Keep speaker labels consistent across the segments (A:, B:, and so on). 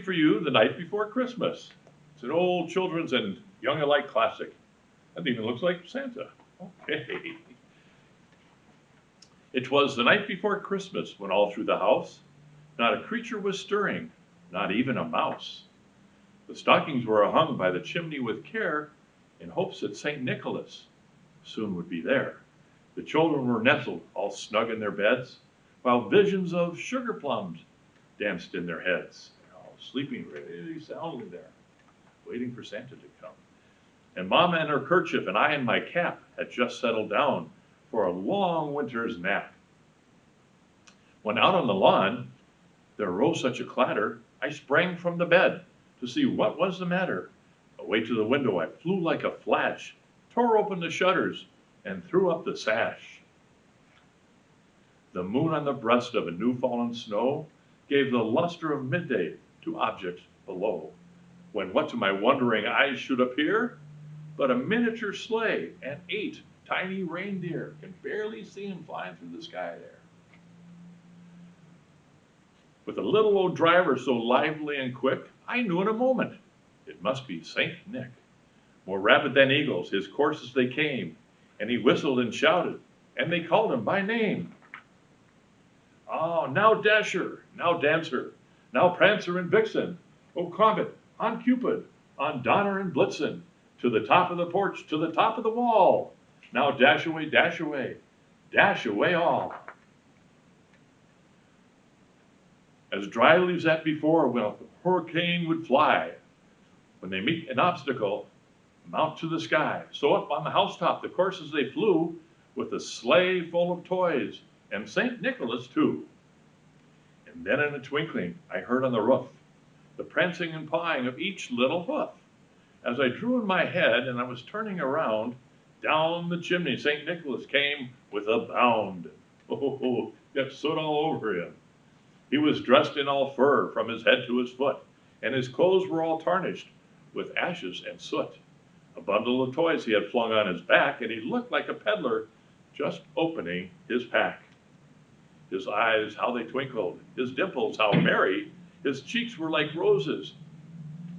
A: for you the night before Christmas. It's an old children's and young alike classic. That even looks like Santa. Okay. It was the night before Christmas when all through the house not a creature was stirring, not even a mouse. The stockings were hung by the chimney with care in hopes that St. Nicholas soon would be there. The children were nestled all snug in their beds, while visions of sugar plums danced in their heads. They're all sleeping really soundly there, waiting for Santa to come. And Mama in her kerchief and I in my cap had just settled down for a long winter's nap. When out on the lawn there rose such a clatter, I sprang from the bed to see what was the matter. Away to the window I flew like a flash, tore open the shutters, and threw up the sash. The moon on the breast of a new-fallen snow gave the luster of midday to objects below, when what to my wondering eyes should appear but a miniature sleigh and 8 tiny reindeer. Can barely see them flying through the sky there. With a little old driver so lively and quick, I knew in a moment it must be Saint Nick. More rapid than eagles, his courses they came, and he whistled and shouted, and they called him by name. Oh, now Dasher, now Dancer, now Prancer and Vixen, oh Comet, on Cupid, on Donner and Blitzen, to the top of the porch, to the top of the wall. Now dash away all. As dry leaves that before when a hurricane would fly, when they meet an obstacle, mount to the sky. So up on the housetop the coursers they flew, with a sleigh full of toys, and St. Nicholas too. And then in a twinkling I heard on the roof the prancing and pawing of each little hoof. As I drew in my head and I was turning around, down the chimney St. Nicholas came with a bound. Oh, got soot all over him. He was dressed in all fur from his head to his foot, and his clothes were all tarnished with ashes and soot. A bundle of toys he had flung on his back, and he looked like a peddler just opening his pack. His eyes, how they twinkled, his dimples, how merry, his cheeks were like roses,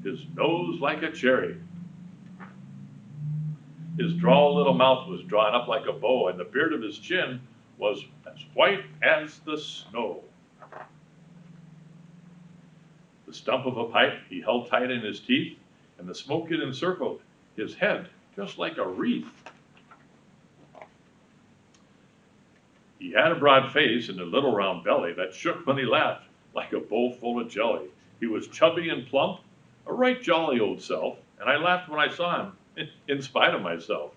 A: his nose like a cherry. His droll little mouth was drawn up like a bow, and the beard of his chin was as white as the snow. The stump of a pipe he held tight in his teeth, and the smoke it encircled his head just like a wreath. He had a broad face and a little round belly that shook when he laughed like a bowl full of jelly. He was chubby and plump, a right jolly old self, and I laughed when I saw him, in spite of myself.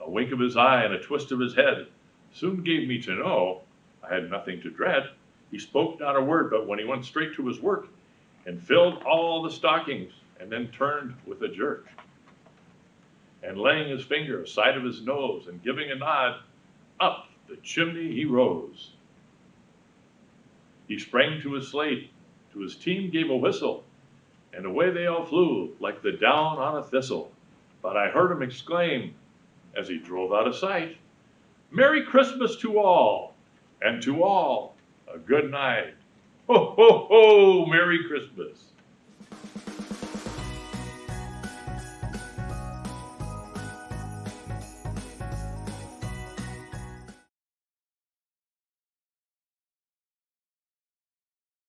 A: A wink of his eye and a twist of his head soon gave me to know I had nothing to dread. He spoke not a word, but when he went straight to his work and filled all the stockings, and then turned with a jerk, and laying his finger aside of his nose and giving a nod, up the chimney he rose. He sprang to his slate, to his team gave a whistle, and away they all flew like the down on a thistle. But I heard him exclaim, as he drove out of sight, "Merry Christmas to all, and to all a good night. Ho, ho, ho, Merry Christmas."